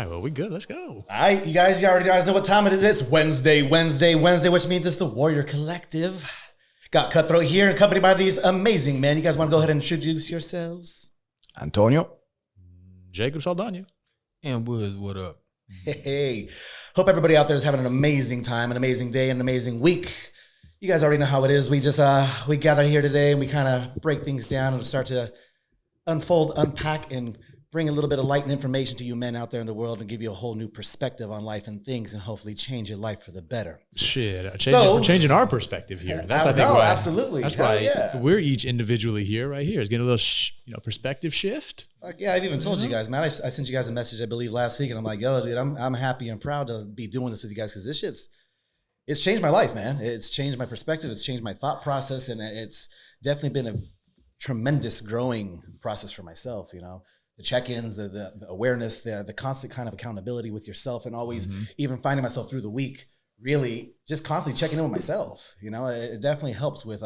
right, well, we good. Let's go. All right, you guys know what time it is. It's Wednesday, which means it's the Warrior Collective. Got Cutthroat here, accompanied by these amazing men. You guys want to go ahead and introduce yourselves? Antonio. Jacob Saldana. And Woods, what up? Hey, hope everybody out there is having an amazing time, an amazing day, an amazing week. You guys already know how it is. We just we gather here today and we kind of break things down and start to unfold, unpack, and bring a little bit of light and information to you men out there in the world and give you a whole new perspective on life and things and hopefully change your life for the better. Shit, changing our perspective here. That's I think why, absolutely. That's why we're each individually here, right here. It's getting a little perspective shift. Yeah, I've even told you guys, man. I sent you guys a message, I believe, last week, and I'm like, yo, dude, I'm happy and proud to be doing this with you guys because this shit's it's changed my life, man. It's changed my perspective. It's changed my thought process, and it's definitely been a tremendous growing process for myself. You know, the check-ins, the awareness, the constant kind of accountability with yourself, and always even finding myself through the week, really just constantly checking in with myself. You know, it definitely helps with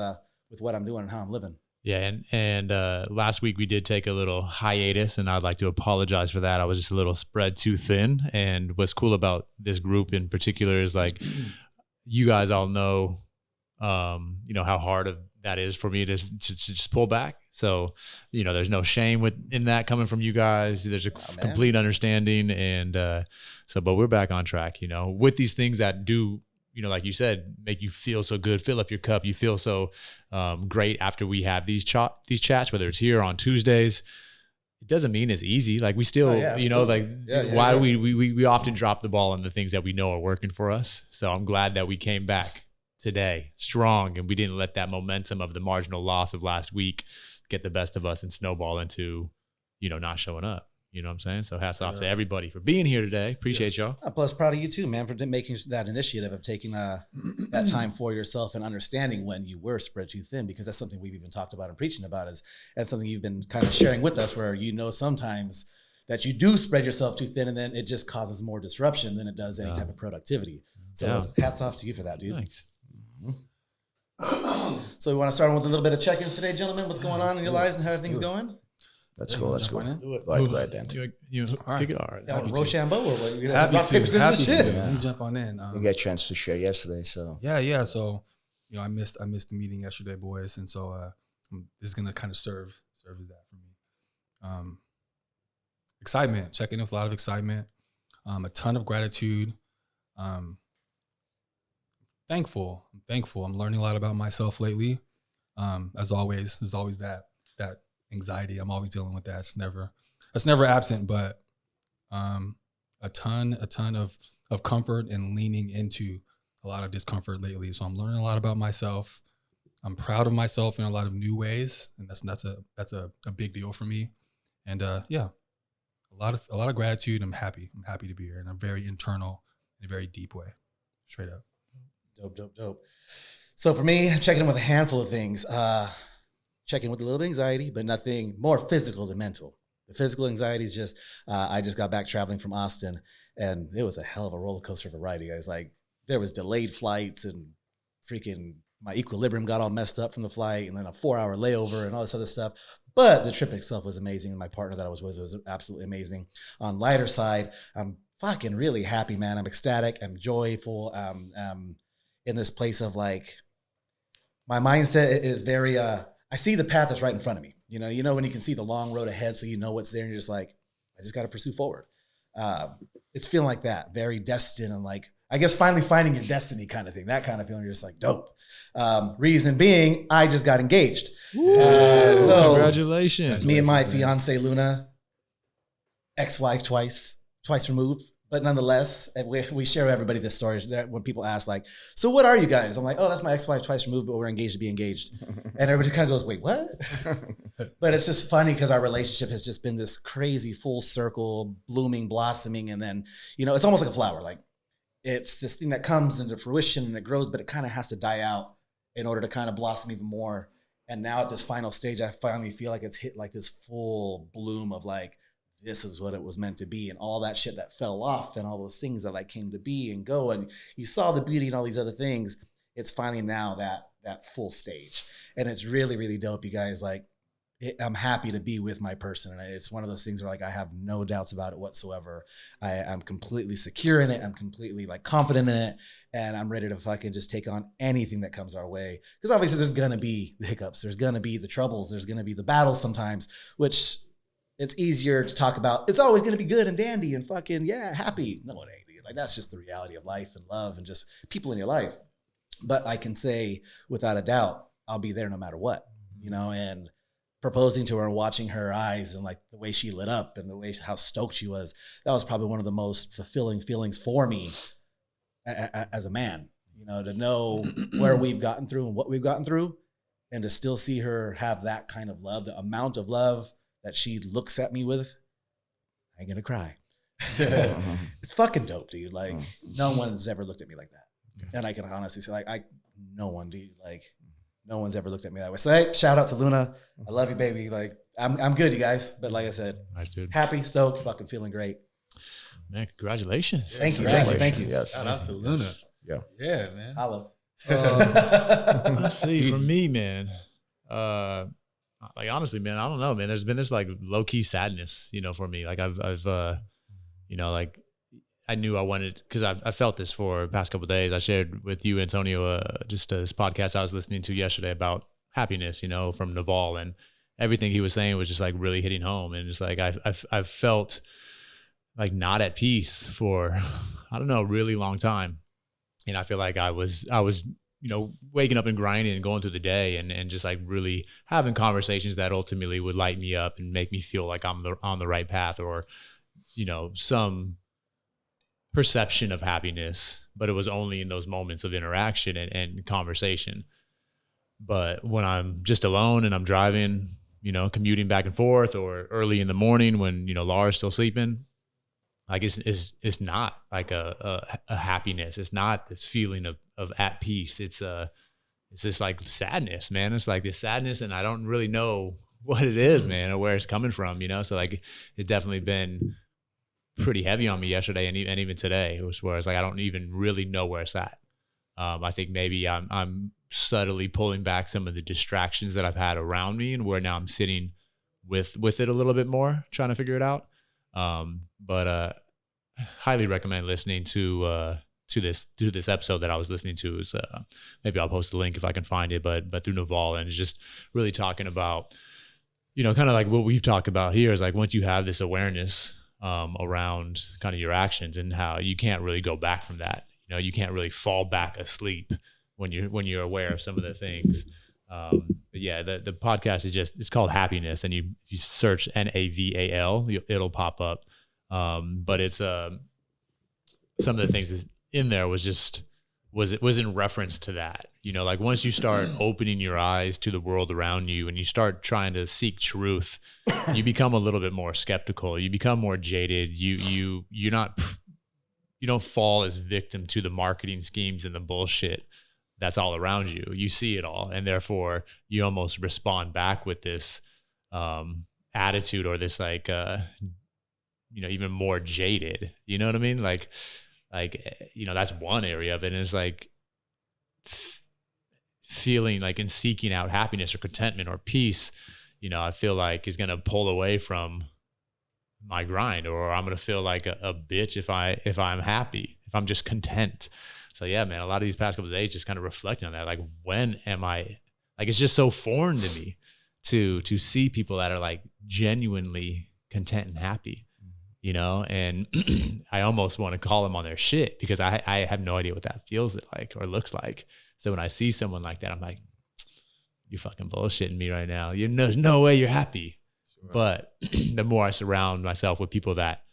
what I'm doing and how I'm living. Yeah, and last week we did take a little hiatus, and I'd like to apologize for that. I was just a little spread too thin. And what's cool about this group in particular is like you guys all know, how hard that is for me to just pull back. So, there's no shame in that coming from you guys. There's a complete understanding, and but we're back on track. With these things that do, like you said, make you feel so good, fill up your cup. You feel so great after we have these chats, whether it's here on Tuesdays. It doesn't mean it's easy. Like we still, we often drop the ball on the things that we know are working for us. So I'm glad that we came back today strong and we didn't let that momentum of the marginal loss of last week get the best of us and snowball into, not showing up. You know what I'm saying? So hats off to everybody for being here today. Appreciate y'all. Plus, proud of you too, man, for making that initiative of taking that time for yourself and understanding when you were spread too thin, because that's something we've even talked about and preaching about and something you've been kind of sharing with us where sometimes that you do spread yourself too thin and then it just causes more disruption than it does any type of productivity. So hats off to you for that, dude. Thanks. So we want to start with a little bit of check-ins today, gentlemen. What's going on in your lives and how everything's going? Let's go. Go ahead, Dan. You kick it all right. Rochambeau or what? Happy to. Let me jump on in. We got a chance to share yesterday, so. Yeah. So, I missed the meeting yesterday, boys. And so this is going to kind of serve as that for me. Excitement, checking in with a lot of excitement, a ton of gratitude. Thankful. I'm thankful. I'm learning a lot about myself lately. As always, there's always that anxiety. I'm always dealing with that. It's never absent, but a ton of comfort and leaning into a lot of discomfort lately. So I'm learning a lot about myself. I'm proud of myself in a lot of new ways, and that's a big deal for me. And a lot of gratitude. I'm happy to be here in a very internal and a very deep way. Straight up. Dope. So for me, I'm checking in with a handful of things. Checking with a little bit of anxiety, but nothing more physical than mental. The physical anxiety is just, I just got back traveling from Austin, and it was a hell of a roller coaster of a ride, you guys. Like, there was delayed flights, and freaking my equilibrium got all messed up from the flight, and then a 4-hour layover and all this other stuff. But the trip itself was amazing, and my partner that I was with was absolutely amazing. On lighter side, I'm fucking really happy, man. I'm ecstatic. I'm joyful. In this place of like, my mindset is very, I see the path that's right in front of me. You know when you can see the long road ahead, so you know what's there, and you're just like, I just got to pursue forward. It's feeling like that, very destined, and like, I guess finally finding your destiny kind of thing, that kind of feeling. You're just like, dope. Reason being, I just got engaged. So congratulations. Me and my fiance Luna, ex-wife twice removed. But nonetheless, we share with everybody this story. When people ask, like, so what are you guys? I'm like, oh, that's my ex-wife twice removed, but we're engaged to be engaged. And everybody kind of goes, wait, what? But it's just funny because our relationship has just been this crazy full circle, blooming, blossoming. And then, it's almost like a flower. Like, it's this thing that comes into fruition and it grows, but it kind of has to die out in order to kind of blossom even more. And now at this final stage, I finally feel like it's hit like this full bloom of like, this is what it was meant to be, and all that shit that fell off and all those things that like came to be and go, and you saw the beauty and all these other things. It's finally now that full stage, and it's really, really dope, you guys. Like, I'm happy to be with my person. And it's one of those things where like, I have no doubts about it whatsoever. I'm completely secure in it. I'm completely like confident in it. And I'm ready to fucking just take on anything that comes our way. Because obviously there's going to be the hiccups. There's going to be the troubles. There's going to be the battles sometimes, which it's easier to talk about. It's always going to be good and dandy and fucking, yeah, happy. No, it ain't, dude. Like that's just the reality of life and love and just people in your life. But I can say without a doubt, I'll be there no matter what, you know, and proposing to her and watching her eyes and like the way she lit up and the way how stoked she was, that was probably one of the most fulfilling feelings for me as a man, you know, to know where we've gotten through and what we've gotten through and to still see her have that kind of love, the amount of love that she looks at me with. I ain't gonna cry. It's fucking dope, dude. Like no one has ever looked at me like that. And I can honestly say like, no one, dude, like no one's ever looked at me that way. So hey, shout out to Luna. I love you, baby. Like I'm good, you guys. But like I said, Nice, dude. happy, stoked, fucking feeling great. Man, congratulations. Thank you. Yes. Shout out to Luna. Yeah. Yeah, man. Hello. Let's see, for me, man, like honestly, man, I don't know, man. There's been this like low key sadness, you know, for me. Like I've you know, like I knew I wanted, because I felt this for the past couple of days. I shared with you, Antonio, just this podcast I was listening to yesterday about happiness, you know, from Naval, and everything he was saying was just like really hitting home. And it's like I've felt like not at peace for, I don't know, a really long time. And I feel like I was, you know, waking up and grinding and going through the day and just like really having conversations that ultimately would light me up and make me feel like I'm on the right path, or, you know, some perception of happiness, but it was only in those moments of interaction and conversation. But when I'm just alone and I'm driving, you know, commuting back and forth, or early in the morning when, you know, Laura's still sleeping, like it's not like a happiness. It's not this feeling of at peace. It's this like sadness, man. It's like this sadness, and I don't really know what it is, man, or where it's coming from, you know? So like it's definitely been pretty heavy on me yesterday and even today. It was where it's like I don't even really know where it's at. I think maybe I'm subtly pulling back some of the distractions that I've had around me, and where now I'm sitting with it a little bit more, trying to figure it out. But highly recommend listening to this episode that I was listening to. Is maybe I'll post the link if I can find it, but through Naval, and it's just really talking about, you know, kind of like what we've talked about here is like once you have this awareness around kind of your actions and how you can't really go back from that. You know, you can't really fall back asleep when you're aware of some of the things. But yeah, the podcast is it's called Happiness, and you search NAVAL, it'll pop up. But it's some of the things in there was in reference to that. You know, like once you start opening your eyes to the world around you and you start trying to seek truth, you become a little bit more skeptical. You become more jaded. You don't fall as victim to the marketing schemes and the bullshit that's all around you. You see it all, and therefore you almost respond back with this attitude, or this like you know, even more jaded. You know what I mean? Like you know, that's one area of it. And it's like feeling like in seeking out happiness or contentment or peace, you know, I feel like is going to pull away from my grind, or I'm going to feel like a bitch if I'm happy, if I'm just content. So yeah, man, a lot of these past couple of days just kind of reflecting on that. Like, when am I, like, it's just so foreign to me to see people that are like genuinely content and happy, you know, and I almost want to call them on their shit, because I have no idea what that feels like or looks like. So when I see someone like that, I'm like, you're fucking bullshitting me right now. There's no way you're happy. Sure. But the more I surround myself with people that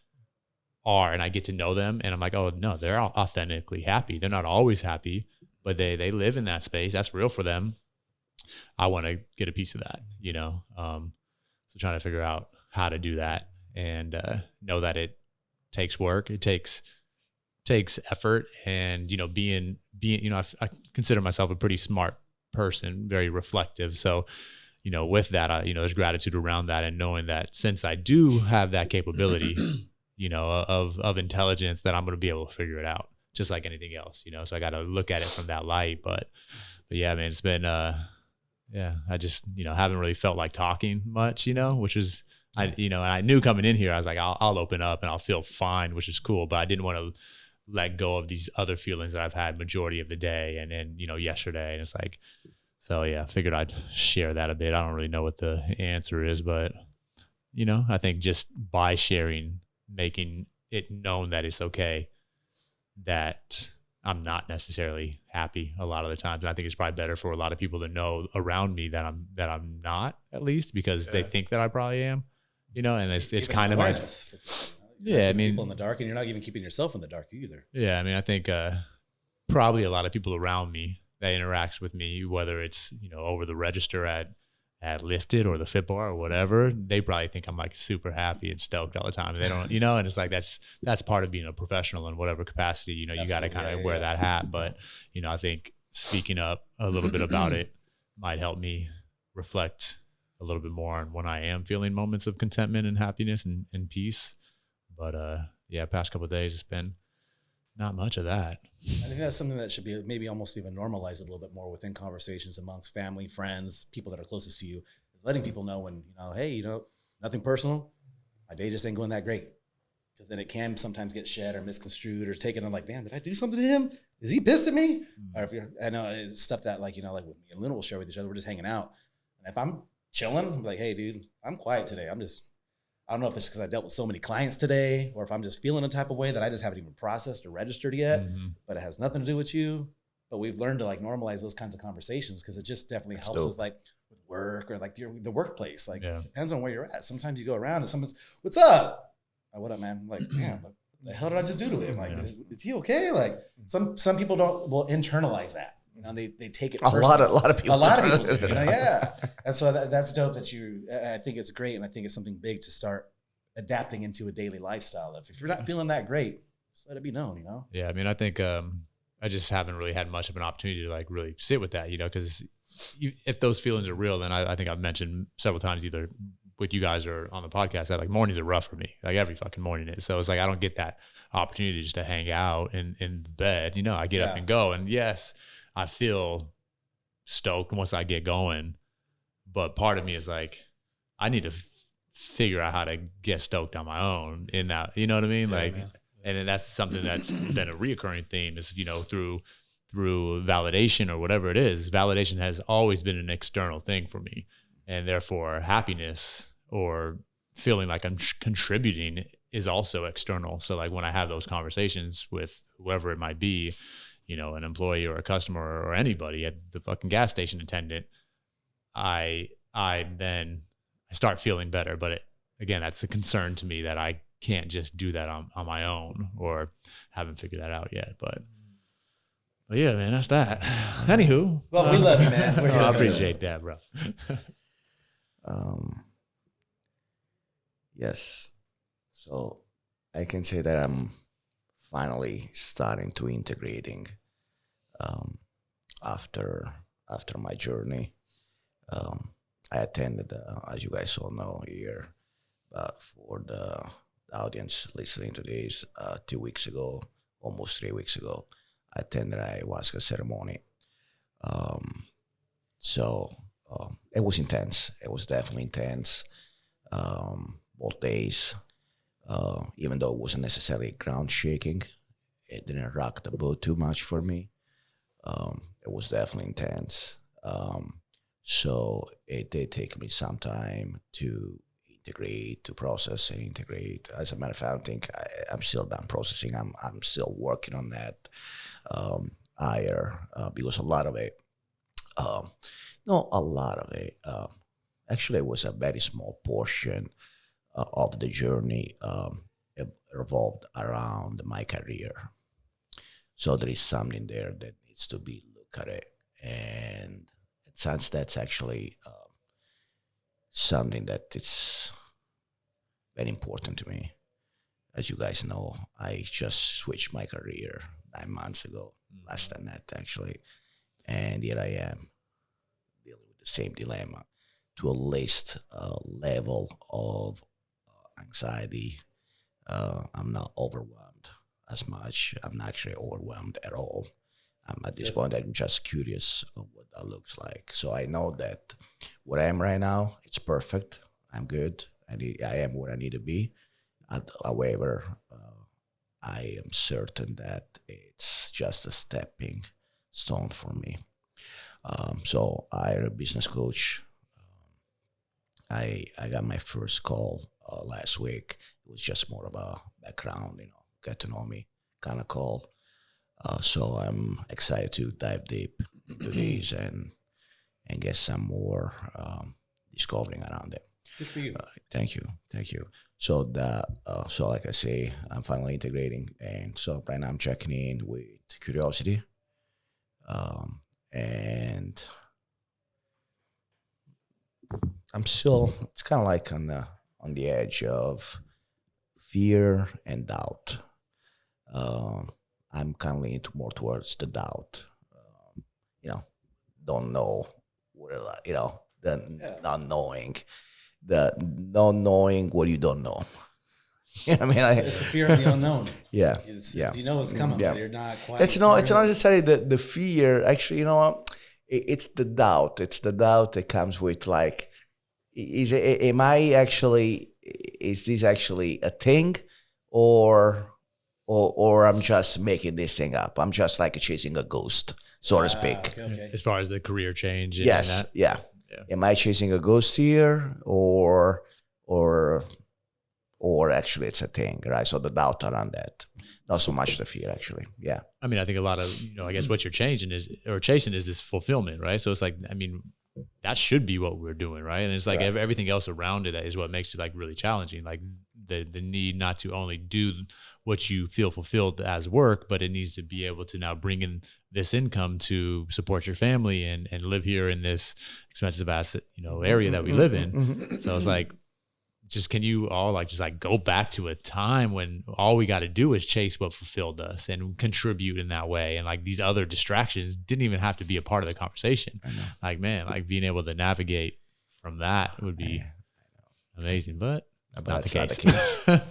are, and I get to know them, and I'm like, oh no, they're all authentically happy. They're not always happy, but they live in that space. That's real for them. I want to get a piece of that, you know? So trying to figure out how to do that, and know that it takes work. It takes effort, and, you know, being, you know, I consider myself a pretty smart person, very reflective. So, you know, with that, you know, there's gratitude around that, and knowing that since I do have that capability, you know, of intelligence, that I'm going to be able to figure it out just like anything else, you know? So I got to look at it from that light, but yeah, man, it's yeah, I just, haven't really felt like talking much, which is, and I knew coming in here, I was like, I'll open up and I'll feel fine, which is cool. But I didn't want to let go of these other feelings that I've had majority of the day. And then, yesterday, and it's like, so yeah, I figured I'd share that a bit. I don't really know what the answer is, but I think just by sharing, making it known that it's okay, that I'm not necessarily happy a lot of the times. And I think it's probably better for a lot of people to know around me that I'm not, at least, because they think that I probably am, and it's kind of my, yeah, I mean, people in the dark, and you're not even keeping yourself in the dark either. Yeah. I mean, I think, probably a lot of people around me that interacts with me, whether it's, over the register at Lifted or the Fit Bar or whatever, they probably think I'm like super happy and stoked all the time. And they don't, and it's like, that's part of being a professional in whatever capacity, you got to kind of wear that hat. But, I think speaking up a little bit about it might help me reflect a little bit more on when I am feeling moments of contentment and happiness and peace. But, yeah, past couple of days, it's been not much of that. I think that's something that should be maybe almost even normalized a little bit more within conversations amongst family, friends, people that are closest to you, is letting people know when, hey, nothing personal. My day just ain't going that great. Because then it can sometimes get shed or misconstrued or taken on like, damn, did I do something to him? Is he pissed at me? Or if I know it's stuff that like, like with me and Luna will share with each other, we're just hanging out. And if I'm chilling, I'm like, hey, dude, I'm quiet today. I don't know if it's because I dealt with so many clients today or if I'm just feeling a type of way that I just haven't even processed or registered yet, but it has nothing to do with you. But we've learned to like normalize those kinds of conversations because it just definitely helps with like with work or like the workplace. Like depends on where you're at. Sometimes you go around and someone's, what's up? What up, man? I'm like, damn, what the hell did I just do to him? Like, is he okay? Like some people will internalize that. They take it. A lot of people. Do, yeah. And so that's dope that I think it's great. And I think it's something big to start adapting into a daily lifestyle. If you're not feeling that great, just let it be known, Yeah. I mean, I think, I just haven't really had much of an opportunity to like really sit with that, because if those feelings are real, then I think I've mentioned several times either with you guys or on the podcast that like mornings are rough for me. Like every fucking morning is. So it's like, I don't get that opportunity just to hang out in bed, I get up and go. And yes, I feel stoked once I get going, but part of me is like, I need to figure out how to get stoked on my own in that, you know what I mean? Like, and then that's something that's been a reoccurring theme is, through validation or whatever it is. Validation has always been an external thing for me. And therefore happiness or feeling like I'm contributing is also external. So like when I have those conversations with whoever it might be, an employee or a customer or anybody at the fucking gas station attendant, I start feeling better. But again, that's a concern to me that I can't just do that on my own or haven't figured that out yet. But yeah, man, that's that. Anywho. Well, we love you, man. I appreciate that, bro. Yes. So I can say that I'm finally starting to integrating after my journey. I attended, as you guys all know here, for the audience listening to this, 2 weeks ago, almost 3 weeks ago, I attended an Ayahuasca ceremony. So it was intense. It was definitely intense. Both days, even though it wasn't necessarily ground shaking, it didn't rock the boat too much for me. It was definitely intense. So it did take me some time to integrate, to process and integrate. As a matter of fact, I don't think I'm still done processing. I'm still working on that higher because a lot of it, actually it was a very small portion of the journey. It revolved around my career. So there is something there that needs to be looked at it. And it sounds that's actually something that is very important to me. As you guys know, I just switched my career 9 months ago, less than that actually. And here I am dealing with the same dilemma to a least level of anxiety. I'm not overwhelmed as much. I'm not actually overwhelmed at all. At this point, I'm just curious of what that looks like. So I know that what I am right now, it's perfect. I'm good. I am where I need to be. However, I am certain that it's just a stepping stone for me. So I hired a business coach. I got my first call last week. It was just more of a background, get to know me kind of call. So I'm excited to dive deep into these and get some more discovering around it. Good for you. Thank you. So so like I say, I'm finally integrating, and so right now I'm checking in with curiosity, and I'm still. It's kind of like on the edge of fear and doubt. I'm kind of leaning more towards the doubt. Don't know where, the not knowing. The not knowing what you don't know. You know what I mean? It's the fear of the unknown. Yeah. You know it's coming, but you're not quite. It's not necessarily the fear. Actually, you know what? It's the doubt. It's the doubt that comes with like, is this actually a thing, or I'm just making this thing up? I'm just like chasing a ghost, so to speak. Okay. As far as the career change. And Yes. that. Yeah. Yeah. Am I chasing a ghost here, or actually it's a thing, right? So the doubt around that, not so much the fear, actually. Yeah. I mean, I think a lot of, I guess what you're chasing is this fulfillment, right? So it's like, I mean, that should be what we're doing, right? And it's like everything else around it is what makes it like really challenging. Like the need not to only do what you feel fulfilled as work, but it needs to be able to now bring in this income to support your family and live here in this expensive asset, area that we live in. So it's like, just can you all like go back to a time when all we got to do is chase what fulfilled us and contribute in that way, and like these other distractions didn't even have to be a part of the conversation. Like, man, like being able to navigate from that would be amazing, but not the case.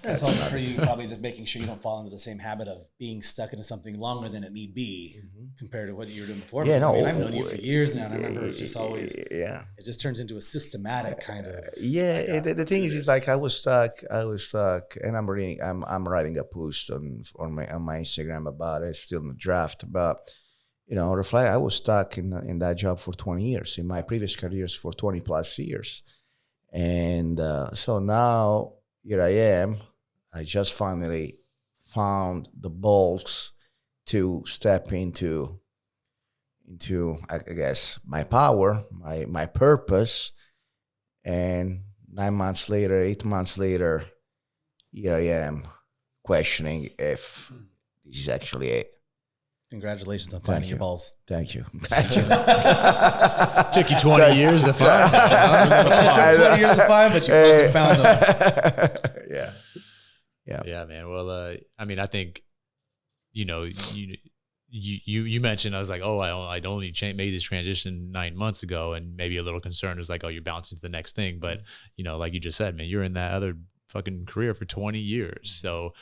It's also for you probably just making sure you don't fall into the same habit of being stuck into something longer than it need be compared to what you were doing before. Yeah, because, I've known you for years now, and I remember it's just always it just turns into a systematic kind of the thing is like I was stuck, and I'm writing a post on my Instagram about it. It's still in the draft, but reflect. I was stuck in that job for 20 years, in my previous careers for 20 plus years. And so now here I am. I just finally found the balls to step into I guess my power, my purpose. And 9 months later, 8 months later, here I am questioning if this is actually it. Congratulations on finding your balls. Thank you. Took you 20 years to find It took 20 years to find, but you fucking found them. Yeah, man. Well, I mean, I think, you mentioned, I was like, I'd only made this transition 9 months ago, and maybe a little concern was like, you're bouncing to the next thing. But, like you just said, man, you're in that other fucking career for 20 years. So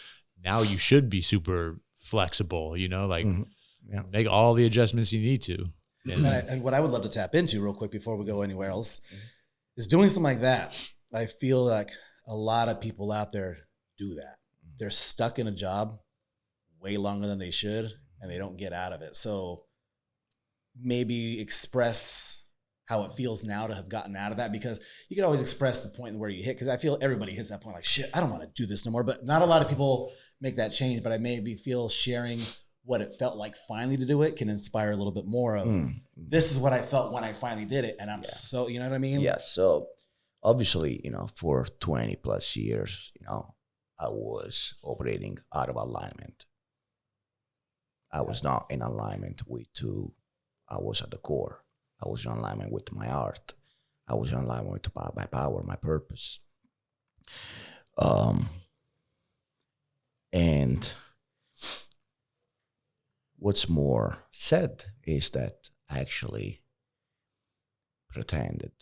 now you should be super flexible, make all the adjustments you need to. And what I would love to tap into real quick before we go anywhere else is doing something like that. I feel like a lot of people out there do that. They're stuck in a job way longer than they should, and they don't get out of it. So maybe express how it feels now to have gotten out of that, because you can always express the point where you hit, because I feel everybody hits that point like, shit, I don't want to do this no more. But not a lot of people make that change. But I maybe feel sharing what it felt like finally to do it can inspire a little bit more of this is what I felt when I finally did it. And I'm so, you know what I mean? Yeah. So obviously, for 20 plus years, I was operating out of alignment. I was not in alignment with who I was at the core. I was in alignment with my art. I was in alignment with my power, my purpose. And what's more said is that I actually pretended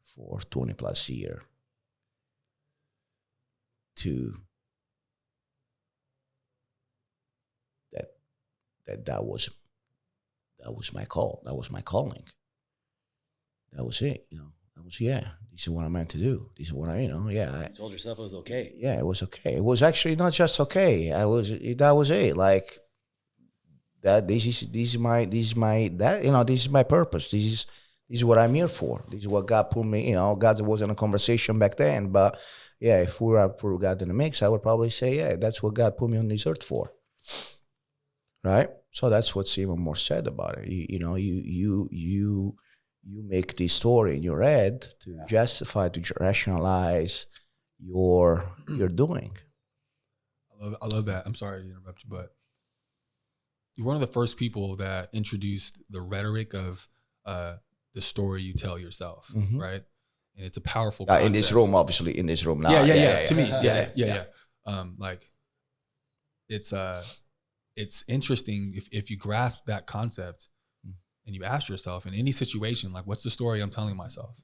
for 20 plus years that was my call. That was my calling. that was it. That was, this is what I'm meant to do. This is what I, You told yourself it was okay. Yeah, it was okay. It was actually not just okay. That was it. Like that. This is my purpose. This is what I'm here for. This is what God put me. God wasn't a conversation back then, but yeah, if we were put God in the mix, I would probably say, yeah, that's what God put me on this earth for. Right. So that's what's even more sad about it. You make this story in your head to justify, to rationalize your doing. I love that. I'm sorry to interrupt you, but you're one of the first people that introduced the rhetoric of the story you tell yourself, right? And it's a powerful concept. In this room, obviously, in this room now. Yeah. To me, yeah. Like it's interesting if you grasp that concept and you ask yourself in any situation, like, what's the story I'm telling myself?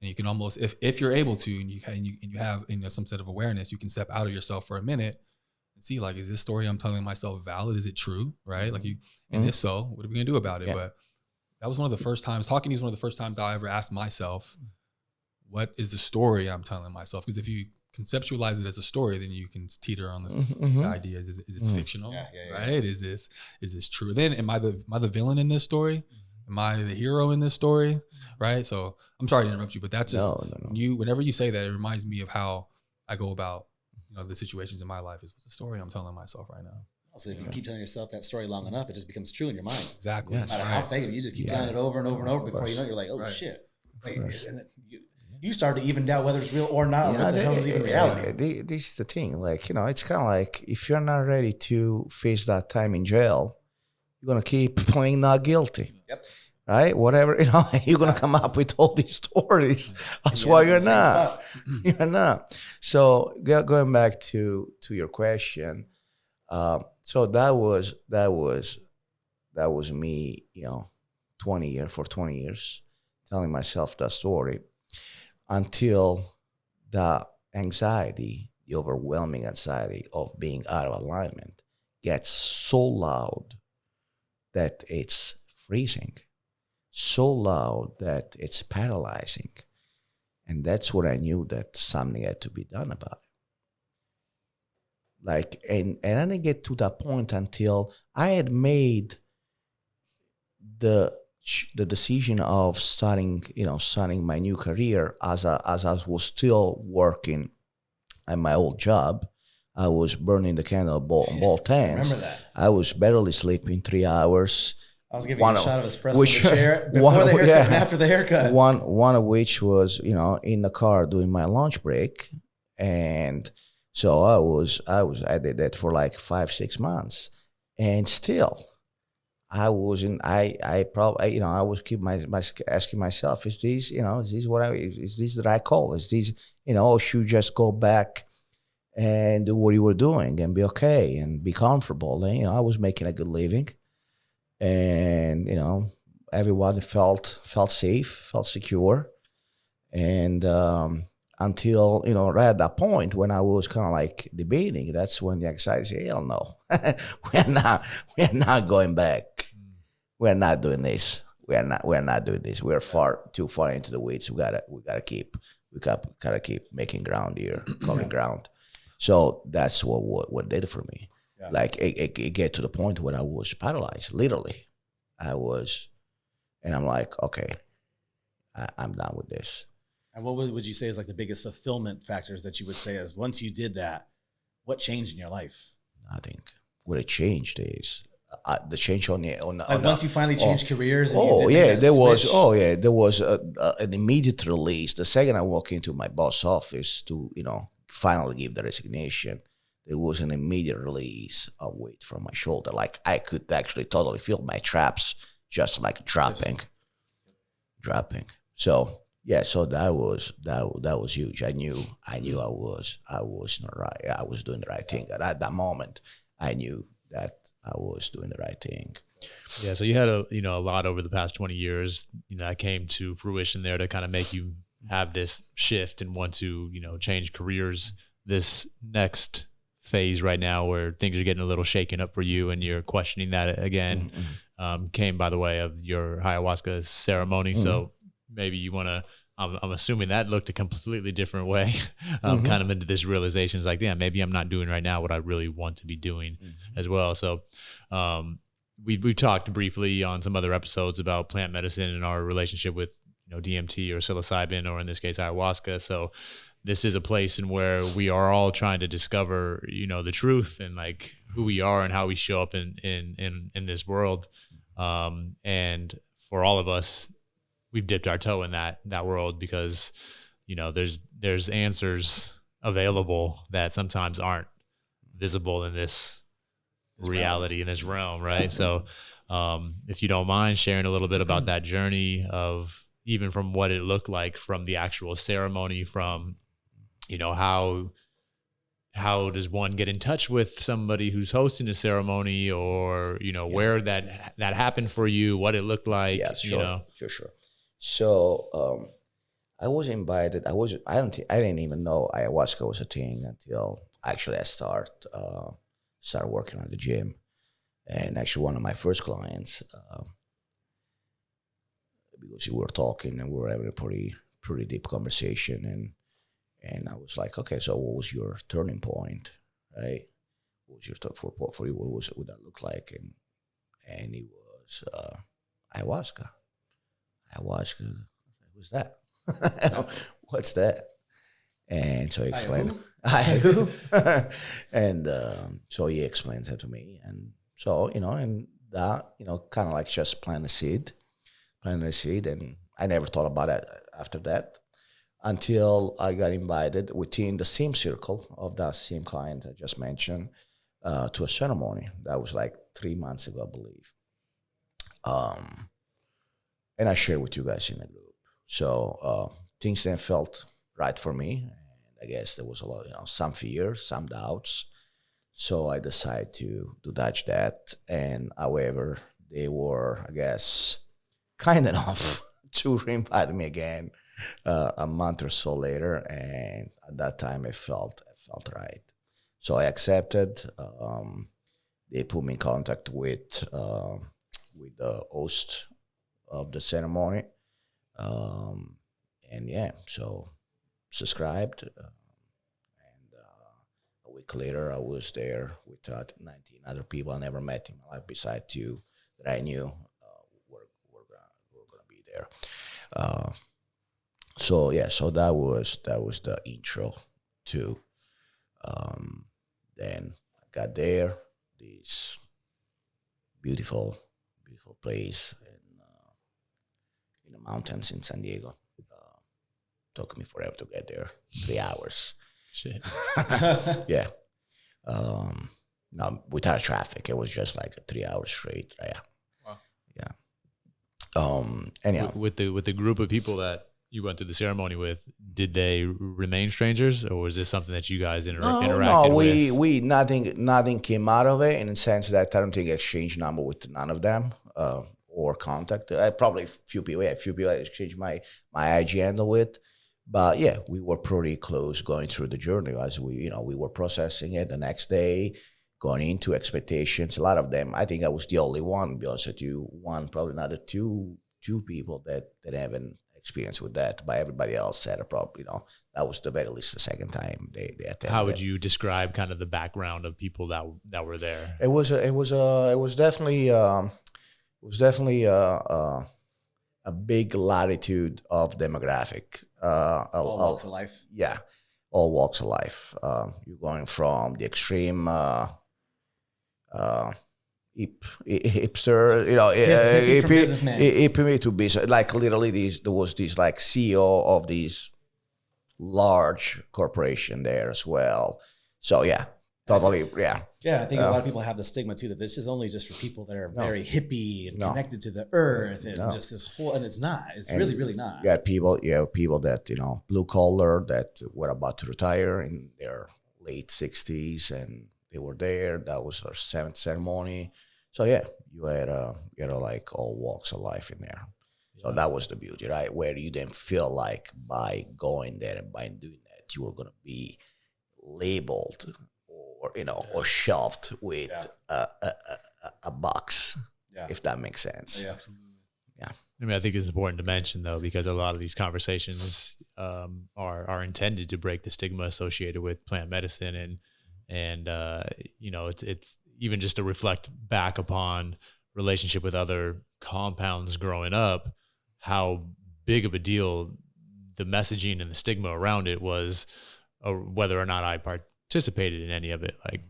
And you can almost, if you're able to, and you have some set of awareness, you can step out of yourself for a minute and see, like, is this story I'm telling myself valid? Is it true? Right? Like and if so, what are we gonna do about it? But that was one of the first times, talking to you is one of the first times I ever asked myself, what is the story I'm telling myself? Because if you conceptualize it as a story, then you can teeter on the idea. Is this fictional? Right? Is this true? Then am I the villain in this story? Am I the hero in this story? Right? So I'm sorry to interrupt you, but that's just no. Whenever you say that, it reminds me of how I go about the situations in my life. Is the story I'm telling myself right now. So if you keep telling yourself that story long enough, it just becomes true in your mind. Exactly. No matter how fake it is, you just keep telling it over and over and over before you know it, you're like, oh shit. Wait, and then you start to even doubt whether it's real or not, or what the hell is even reality. This is the thing. Like, it's kind of like, if you're not ready to face that time in jail, you're going to keep playing not guilty. Yep. Right? Whatever, you're going to come up with all these stories. That's why you're not. You're not. So going back to your question, so that was me, 20 years, telling myself that story until the anxiety, the overwhelming anxiety of being out of alignment gets so loud that it's freezing, so loud that it's paralyzing. And that's what I knew that something had to be done about it. Like, and I didn't get to that point until I had made the decision of starting my new career as I was still working at my old job. I was burning the candle on both ends. Remember that? I was barely sleeping 3 hours. I was giving you a shot of espresso in the chair before the haircut and after the haircut. One of which was, in the car doing my lunch break. And so I did that for like 5-6 months. And still, I wasn't. I probably, I was keep asking myself, is this the right call? Is this, or should you just go back and do what you were doing and be okay and be comfortable? And, I was making a good living, and everyone felt safe, felt secure, and until right at that point when I was kind of like debating, that's when the anxiety said, "Hell no, we're not going back. We're not doing this. We're not doing this. We're too far into the weeds. We gotta keep making ground here, covering ground." So that's what did it for me. Yeah. Like it get to the point where I was paralyzed. Literally, I was, and I'm like, okay, I'm done with this. And what would you say is like the biggest fulfillment factors that you would say is once you did that, what changed in your life? I think what it changed is the change on once you finally changed careers. And there was an immediate release. The second I walked into my boss office to finally give the resignation, there was an immediate release of weight from my shoulder. Like I could actually totally feel my traps just like dropping. So yeah, so that was huge. I knew I was right. I was doing the right thing. At that moment, I knew that I was doing the right thing. Yeah. So you had a lot over the past 20 years, that came to fruition there to kind of make you have this shift and want to, change careers. This next phase right now where things are getting a little shaken up for you and you're questioning that again, came by the way of your ayahuasca ceremony. Mm-hmm. So maybe you want to, I'm assuming that looked a completely different way, kind of into this realization. It's like, yeah, maybe I'm not doing right now what I really want to be doing as well. So we've talked briefly on some other episodes about plant medicine and our relationship with, DMT or psilocybin, or in this case, ayahuasca. So this is a place in where we are all trying to discover, the truth and like who we are and how we show up in this world. And for all of us, we've dipped our toe in that world because, there's answers available that sometimes aren't visible in this reality, in this realm. Right. So, if you don't mind sharing a little bit about that journey of even from what it looked like from the actual ceremony, from, how does one get in touch with somebody who's hosting a ceremony, or, where that happened for you, what it looked like, Sure. So, I was invited. I didn't even know ayahuasca was a thing until actually I started working at the gym. And actually one of my first clients, because we were talking and we were having a pretty deep conversation, and I was like, okay, so what was your turning point, right? What was your for you? What would that look like? And it was ayahuasca. Ayahuasca, what's that? What's that? And so he explained, and so he explained that to me, and so and that kind of like just planted a seed, and I never thought about it after that until I got invited within the same circle of that same client I just mentioned to a ceremony that was like 3 months ago, I believe. And I shared with you guys in the group. So things then felt right for me. And I guess there was a lot, some fears, some doubts. So I decided to dodge that. And however, they were, I guess, kind enough to invite me again a month or so later. And at that time, it felt right. So I accepted. They put me in contact with the host of the ceremony, and so subscribed, and a week later I was there with 19 other people I never met in my life besides two that I knew were gonna be there. So that was the intro to. Then I got there, this beautiful place in the mountains in San Diego. Took me forever to get there, 3 hours. Shit. Yeah. No, without traffic, it was just like 3 hours straight. Right? Wow. Yeah. Anyhow, With the group of people that you went through the ceremony with, did they remain strangers, or was this something that you guys interacted with? No, we nothing came out of it in the sense that I don't think I exchanged number with none of them or contact. Probably a few people I exchanged my IG handle with, but yeah, we were pretty close going through the journey as we were processing it the next day, going into expectations. A lot of them, I think I was the only one, to be honest with you, probably another two people that haven't experience with that, but everybody else said probably that was the very least the second time they attended. How would you describe kind of the background of people that were there? It was definitely a big latitude of demographic. All walks of life. Yeah, all walks of life. You're going from the extreme hipster, hippie to business. Like literally, there was this like CEO of these large corporation there as well. So yeah, totally, yeah. Yeah, I think a lot of people have the stigma too that this is only just for people that are very hippie and connected to the earth and just this whole. And it's not. It's really, really not. You have people that blue collar that were about to retire in their late 60s, and they were there. That was our 7th ceremony. So yeah, you had like all walks of life in there. So that was the beauty, right? Where you didn't feel like by going there and by doing that, you were going to be labeled or shelved with a box, if that makes sense. Yeah, absolutely. Yeah. I mean, I think it's important to mention though, because a lot of these conversations are intended to break the stigma associated with plant medicine, and you know, it's even just to reflect back upon relationship with other compounds growing up, how big of a deal the messaging and the stigma around it was, whether or not I participated in any of it. Like,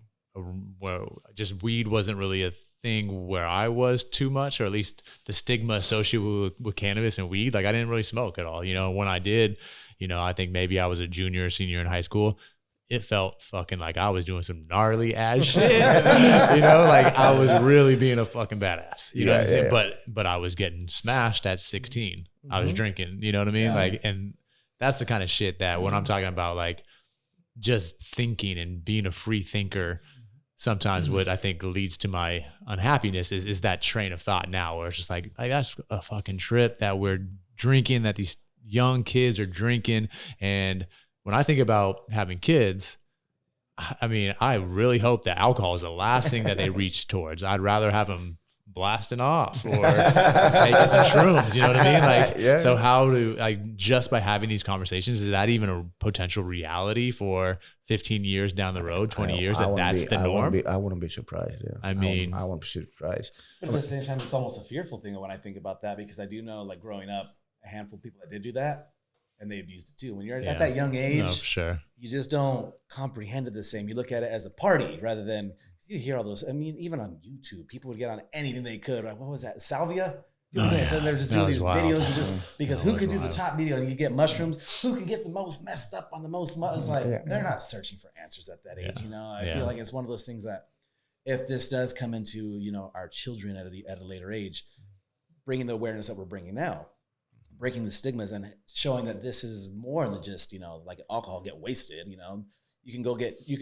well, just weed wasn't really a thing where I was too much, or at least the stigma associated with cannabis and weed. Like, I didn't really smoke at all. You know, when I did, you know, I think maybe I was a junior or senior in high school. It felt fucking like I was doing some gnarly ass shit. You know, like I was really being a fucking badass. You know what I'm saying? Yeah. But I was getting smashed at 16. I was drinking, you know what I mean? Yeah. Like, and that's the kind of shit that when I'm talking about like just thinking and being a free thinker, sometimes what I think leads to my unhappiness is that train of thought now, where it's just like that's a fucking trip that we're drinking, that these young kids are drinking. And when I think about having kids, I mean, I really hope that alcohol is the last thing that they reach towards. I'd rather have them blasting off or taking some shrooms, you know what I mean? Like, so how do, like, just by having these conversations, is that even a potential reality for 15 years down the road, 20 years, that's the norm? I wouldn't be surprised. Yeah. I mean, I wouldn't be surprised. But at the same time, it's almost a fearful thing when I think about that, because I do know, like, growing up, a handful of people that did do that, and they abused it too. When you're at that young age, sure, you just don't comprehend it the same. You look at it as a party rather than, you hear all those. I mean, even on YouTube, people would get on anything they could. Like, what was that? Salvia? So they're just doing these videos, and just because who could do the top video and you get mushrooms, who can get the most messed up on the most. It's like they're not searching for answers at that age. You know, I feel like it's one of those things that if this does come into, you know, our children at a later age, bringing the awareness that we're bringing now, breaking the stigmas and showing that this is more than just, you know, like alcohol, get wasted. You know, you can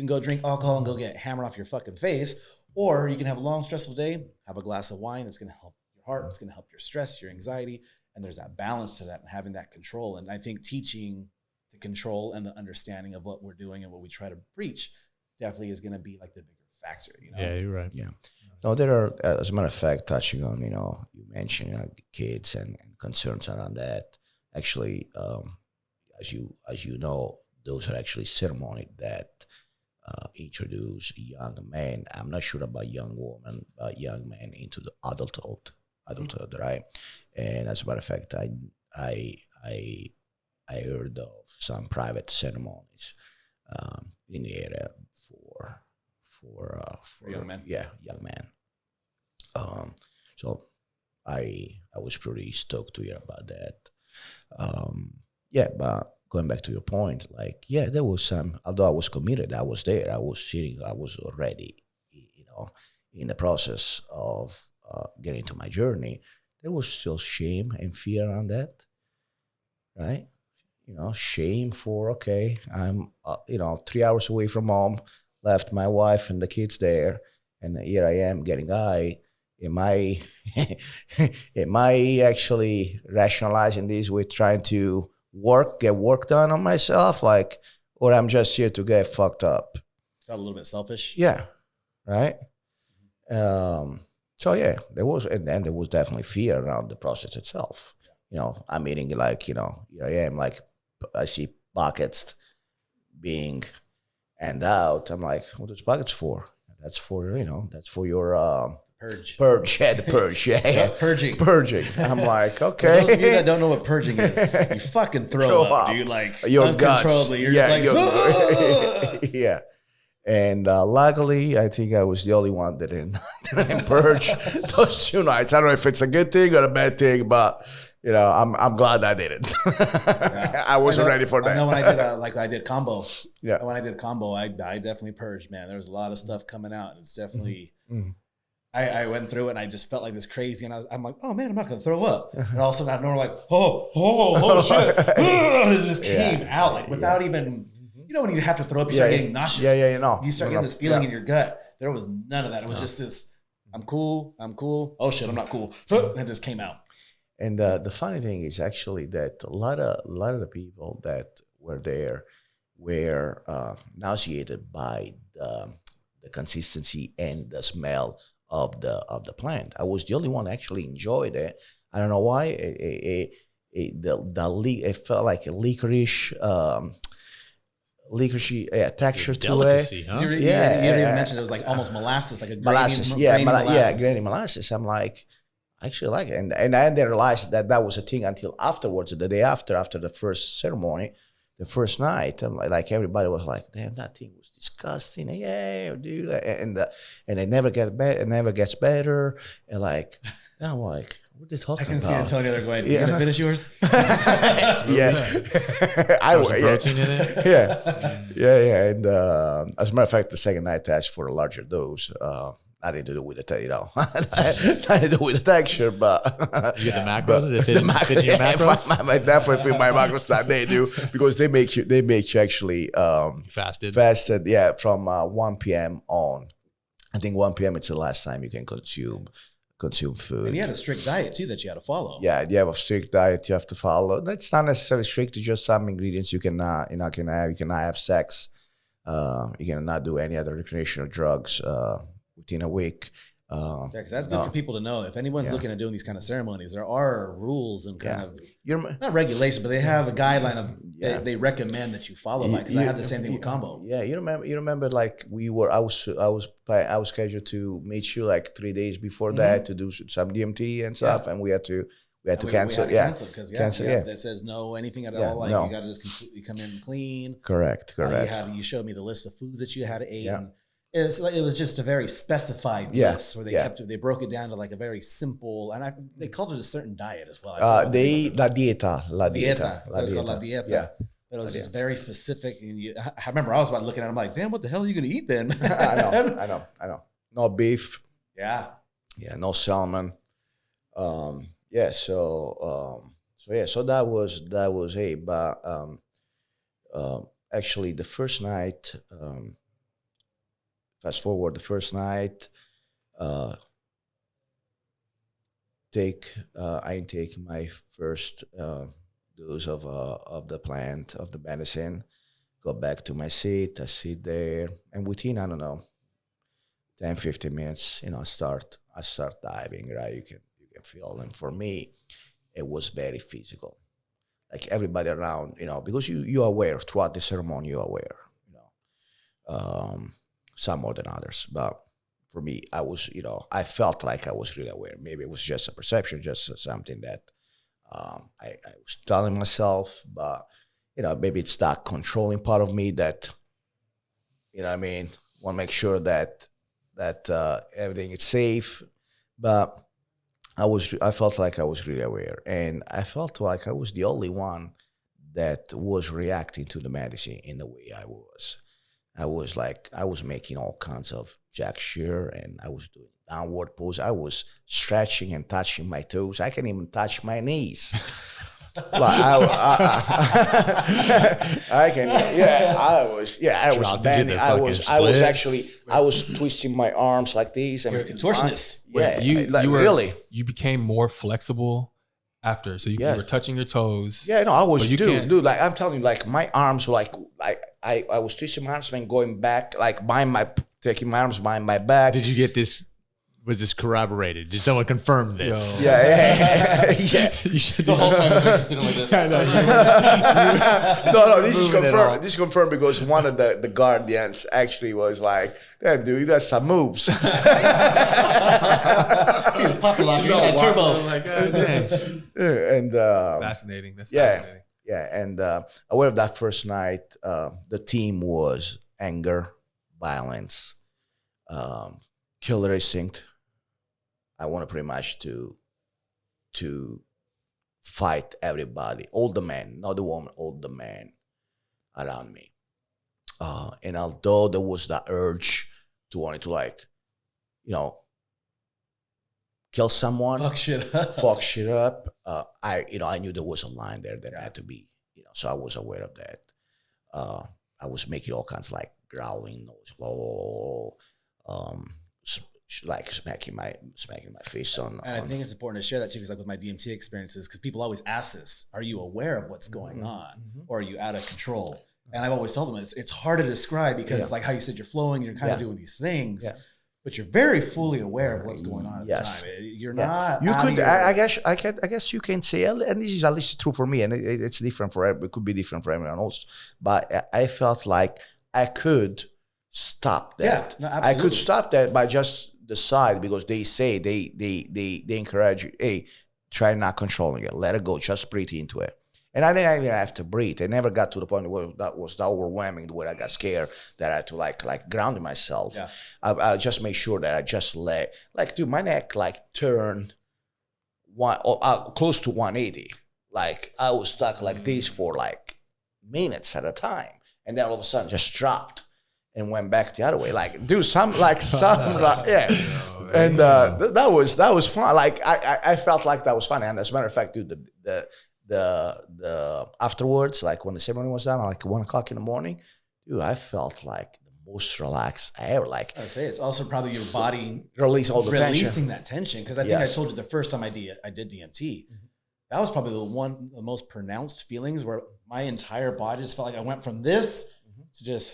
go drink alcohol and go get hammered off your fucking face, or you can have a long stressful day, have a glass of wine that's going to help your heart, it's going to help your stress, your anxiety, and there's that balance to that and having that control. And I think teaching the control and the understanding of what we're doing and what we try to preach definitely is going to be like the bigger factor. You know? Yeah, you're right. Yeah. No, there are, as a matter of fact, touching on, you know, you mentioned, you know, kids and concerns around that. Actually, as you know, those are actually ceremonies that introduce young men. I'm not sure about young women, but young men into the adulthood, right? And as a matter of fact, I heard of some private ceremonies in the area for young men. Yeah, young men. So I was pretty stoked to hear about that. But going back to your point, like, there was some, although I was committed, I was there, I was sitting, I was already, you know, in the process of getting to my journey, there was still shame and fear around that, right? You know, shame for, okay, I'm, 3 hours away from home, left my wife and the kids there, and here I am getting high. Am I actually rationalizing this with trying to get work done on myself, like, or I'm just here to get fucked up? Got a little bit selfish. Yeah, right. So there was, and then there was definitely fear around the process itself. Yeah. You know, I'm eating, like, you know, here I am, like, I see buckets being handed out. I'm like, what are those buckets for? That's for, you know, that's for your Purge. The purge, yeah. Purging. I'm like, okay. For those of you that don't know what purging is, you fucking throw up, dude, like, your uncontrollably. Guts. You're just like, yeah. And luckily, I think I was the only one that didn't purge those 2 nights. I don't know if it's a good thing or a bad thing, but, you know, I'm glad I didn't. I wasn't ready for that. I know when I did combo. Yeah. When I did combo, I definitely purged, man. There was a lot of stuff coming out. It's definitely... Mm-hmm. I went through it and I just felt like this crazy, and I'm like, oh man, I'm not gonna throw up. And all of a sudden, I'm like, oh shit, it just came out like without even, you know, when you have to throw up, you start getting nauseous. You know, you start getting this feeling in your gut. There was none of that. It was just this, I'm cool. Oh shit, I'm not cool. And it just came out. And the funny thing is actually that a lot of the people that were there were nauseated by the consistency and the smell of the plant. I was the only one that actually enjoyed it. I don't know why. It felt like a licorice, texture to Delicacy, it. huh? You Yeah, even mentioned it was like almost molasses, like a Molasses, grainy molasses. grainy molasses. I'm like, I actually like it, and I didn't realize that was a thing until afterwards, the day after the first ceremony, the first night. I'm like everybody was like, "Damn, that thing was disgusting." Yeah, dude, and it never gets better. It never gets better. And like, I'm like, what are they talking about? I can see Antonio there going, "You gonna finish yours?" Yeah, I was protein in it. yeah. And as a matter of fact, the second night I asked for a larger dose. Nothing to do with the nothing to do with the texture, but you get the macros. Did it fit in your macros? I definitely fit my macros that they do, because they make you actually fasted. Yeah, from 1 p.m. on. I think 1 p.m. it's the last time you can consume food. And you had a strict diet too that you had to follow. Yeah, you have a strict diet you have to follow. It's not necessarily strict. It's just some ingredients you cannot have. You cannot have sex. You cannot do any other recreational drugs within a week. Yeah, because that's good for people to know. If anyone's looking at doing these kind of ceremonies, there are rules and kind of not regulation, but they have a guideline of they recommend that you follow. Because I had the same thing with combo. Yeah, you remember like I was scheduled to meet you like 3 days before that to do some DMT and stuff, and we had to cancel. Because that says no anything at all. Like you got to just completely come in clean. Correct. You showed me the list of foods that you had to eat. And it was just a very specified list where they broke it down to like a very simple, and they called it a certain diet as well. La dieta. It was called la dieta. Yeah. But it was just very specific. And I remember I was about looking at it, I'm like, damn, what the hell are you going to eat then? I know. No beef. Yeah. Yeah, no salmon. So that was it. But actually the first night, fast forward the first night, I take my first dose of the plant, of the medicine, go back to my seat, I sit there, and within, I don't know, 10, 15 minutes, I start diving, right? You can feel, and for me, it was very physical. Like everybody around, because you're aware throughout the ceremony, you're aware, some more than others. But for me, I was, I felt like I was really aware. Maybe it was just a perception, just something that I was telling myself. But, maybe it's that controlling part of me that, want to make sure that everything is safe. But I felt like I was really aware. And I felt like I was the only one that was reacting to the medicine in the way I was. I was making all kinds of gesture, and I was doing downward pose. I was stretching and touching my toes. I can even touch my knees. But I was bending. I was twisting my arms like this. You're a contortionist. You became more flexible after, so you were touching your toes. Yeah, no, I was, dude. Like I'm telling you, like my arms, I was twisting my arms and going back, like taking my arms behind my back. Did you get this? Was this corroborated? Did someone confirm this? Yeah. The whole time I was just sitting like this. No, this is confirmed. This is confirmed because one of the guardians actually was like, "Damn, dude, you got some moves." He was popping like turbo. And fascinating. That's fascinating. Yeah, and aware of that first night, the theme was anger, violence, killer instinct. I wanted pretty much to fight everybody, all the men, not the woman, all the men around me. And although there was that urge to want to kill someone, fuck shit up. I knew there was a line there that had to be, so I was aware of that. I was making all kinds of like growling noise, like smacking my face on. And I think it's important to share that too, because like with my DMT experiences, because people always ask this: are you aware of what's going on, or are you out of control? And I've always told them it's hard to describe because like how you said you're flowing, you're kind of doing these things. but you're very fully aware of what's going on at the time. You're not. You could. I guess you can say, and this is at least true for me, and it's different for everyone. It could be different for everyone else. But I felt like I could stop that. Yeah, no, I could stop that by just decide, because they say they encourage you, hey, try not controlling it, let it go, just breathe into it. And I didn't even have to breathe. I never got to the point where that was that overwhelming, where I got scared that I had to like ground myself. Yeah. I just made sure that I just dude, my neck turned close to 180. Like I was stuck like this for like minutes at a time, and then all of a sudden just dropped and went back the other way. Like, dude, yeah. And that was fun. Like I felt like that was fun. And as a matter of fact, dude, the afterwards, like when the ceremony was done, like 1 o'clock in the morning, dude, I felt like the most relaxed I ever. Like I say, it's also probably your body releasing that tension. Because I think I told you the first time I did DMT, that was probably the most pronounced feelings, where my entire body just felt like I went from this to just.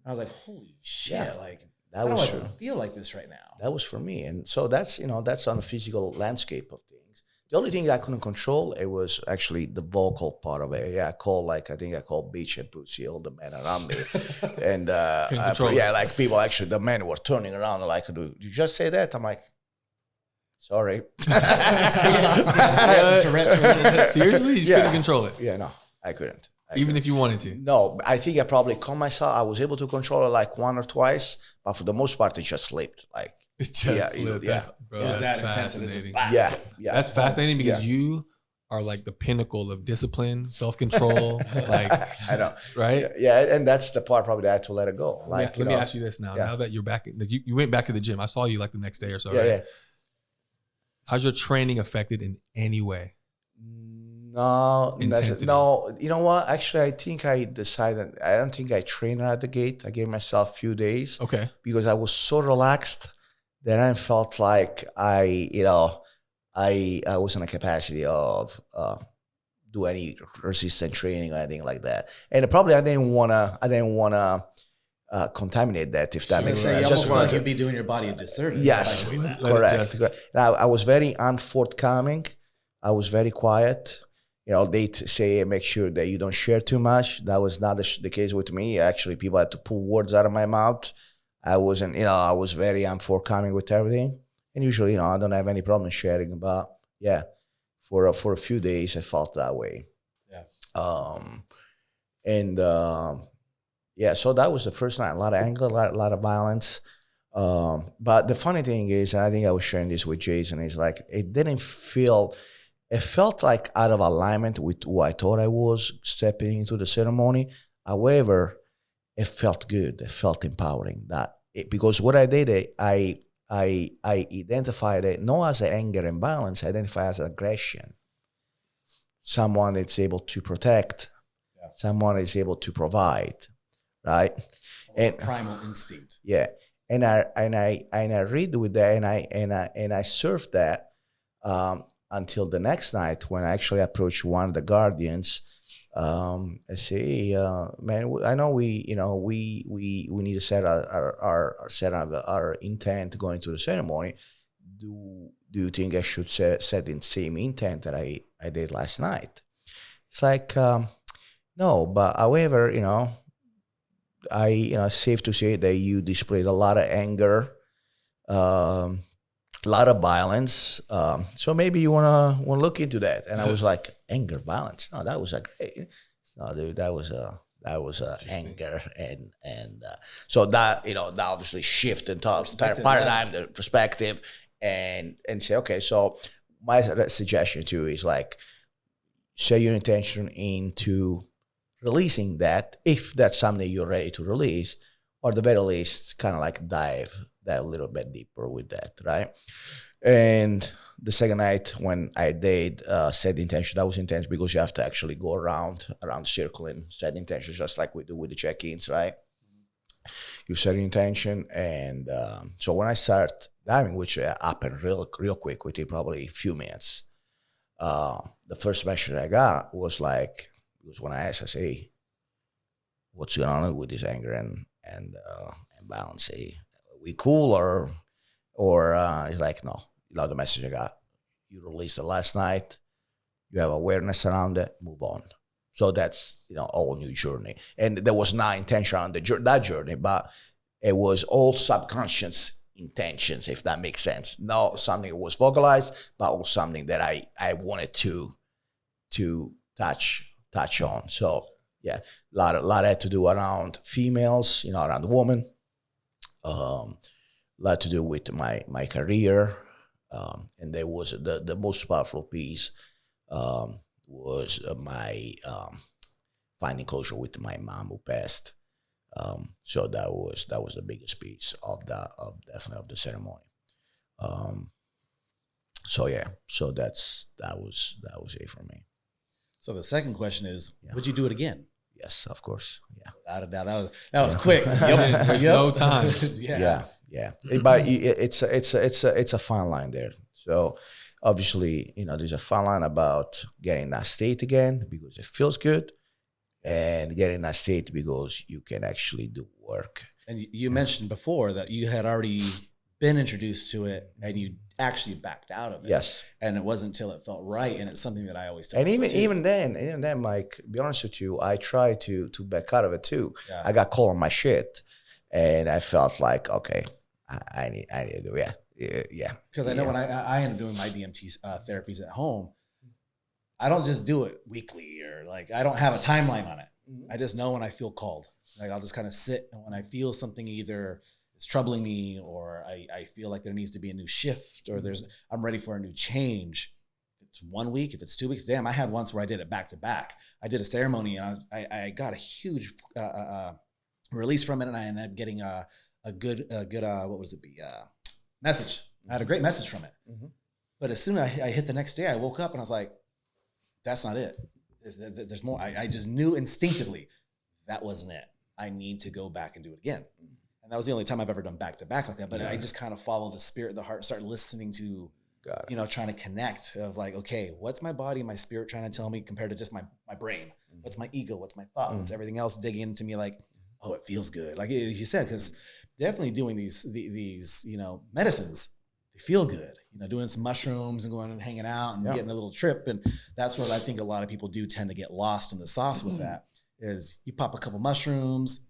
I was like, holy shit! Like, that was true. I feel like this right now. That was for me, and so that's that's on the physical landscape of things. The only thing I couldn't control, it was actually the vocal part of it. Yeah, I called bitch and pussy all the men around me, and like people actually, the men were turning around and like, did you just say that? I'm like, sorry. Seriously, you couldn't control it? Yeah, no, I couldn't. Even if you wanted to? No, I think I probably caught myself. I was able to control it like 1 or twice, but for the most part, it just slipped. Like it just slipped. Yeah, bro, it was that intense. Yeah. That's fascinating, because you are like the pinnacle of discipline, self-control. Like I know, right? Yeah, and that's the part probably that I had to let it go. Like, let me ask you this now. Yeah. Now that you're back, you went back to the gym. I saw you like the next day or so. Right? Yeah. How's your training affected in any way? No, no. You know what? Actually, I think I decided. I don't think I trained out the gate. I gave myself a few days. Okay. Because I was so relaxed that I felt like I was in a capacity of do any resistance training or anything like that. And probably I didn't wanna contaminate that, if that makes sense. You almost feel like you'd be doing your body a disservice. Yes, correct. Now I was very unforthcoming. I was very quiet. They say make sure that you don't share too much. That was not the case with me. Actually, people had to pull words out of my mouth. I wasn't, I was very unforthcoming with everything. And usually, I don't have any problem sharing. But yeah, for a few days, I felt that way. Yeah. So that was the first night. A lot of anger, a lot of violence. But the funny thing is, and I think I was sharing this with Jason, is like it felt like out of alignment with who I thought I was stepping into the ceremony. However, it felt good. It felt empowering. Because what I did, I identified it not as anger and violence. I identified as aggression. Someone that's able to protect. Yeah. Someone is able to provide. Right. And primal instinct. Yeah. And I read with that, and I surfed that. Until the next night, when I actually approached one of the guardians, I say, man, I know we need to set our intent going to the ceremony. Do you think I should set the same intent that I did last night? It's like, no, but however, it's safe to say that you displayed a lot of anger, a lot of violence, so maybe you wanna look into that. And I was like, anger, violence? No, that was great. No, dude, that was anger, and so that that obviously shifted the entire paradigm, the perspective, and say, okay. So my suggestion too is like, set your intention into releasing that, if that's something you're ready to release, or at the very least, kind of like dive that a little bit deeper with that, right? And the second night when I did set the intention, that was intense because you have to actually go around the circle and set the intention, just like we do with the check-ins, right? You set the intention, and so when I start diving, which happened real quick, within probably a few minutes, the first message I got was when I asked, I say, hey, what's going on with this anger and balance? Hey, we cool or he's like, no, you know the message I got. You released it last night. You have awareness around it. Move on. So that's, you know, a whole new journey. And there was not intention on that journey, but it was all subconscious intentions, if that makes sense. Not something that was vocalized, but also something that I wanted to touch on. So yeah, a lot had to do around females, you know, around women. A lot to do with my career. And there was the most powerful piece was my finding closure with my mom who passed. So that was the biggest piece of definitely of the ceremony. So yeah, so that was it for me. So the second question is, would you do it again? Yes, of course. Yeah, without a doubt. That was quick. There's no time. Yeah. But it's a fine line there. So obviously, you know, there's a fine line about getting that state again because it feels good, and getting that state because you can actually do work. And you mentioned before that you had already been introduced to it, and you actually backed out of it. Yes. And it wasn't until it felt right, and it's something that I always tell and people even then, Mike, be honest with you, I tried to back out of it too. Yeah. I got caught on my shit, and I felt like, okay, I need to do yeah. Because I know when I end up doing my DMT therapies at home, I don't just do it weekly or like I don't have a timeline on it. Mm-hmm. I just know when I feel called. Like I'll just kind of sit, and when I feel something either is troubling me or I feel like there needs to be a new shift or I'm ready for a new change. If it's 1 week, if it's 2 weeks, damn, I had once where I did it back to back. I did a ceremony and I got a huge release from it, and I ended up getting a good what was it be message. I had a great message from it. Mm-hmm. But as soon as I hit the next day, I woke up and I was like, that's not it. There's more. I just knew instinctively that wasn't it. I need to go back and do it again. And that was the only time I've ever done back to back like that. But I just kind of followed the spirit, the heart, started listening to, you know, trying to connect of like, okay, what's my body, my spirit trying to tell me compared to just my brain? What's my ego? What's my thought? What's everything else digging into me like, oh, it feels good. Like you said, because definitely doing these, you know, medicines, they feel good, you know, doing some mushrooms and going and hanging out and getting a little trip. And that's what I think a lot of people do tend to get lost in the sauce with that is you pop a couple mushrooms.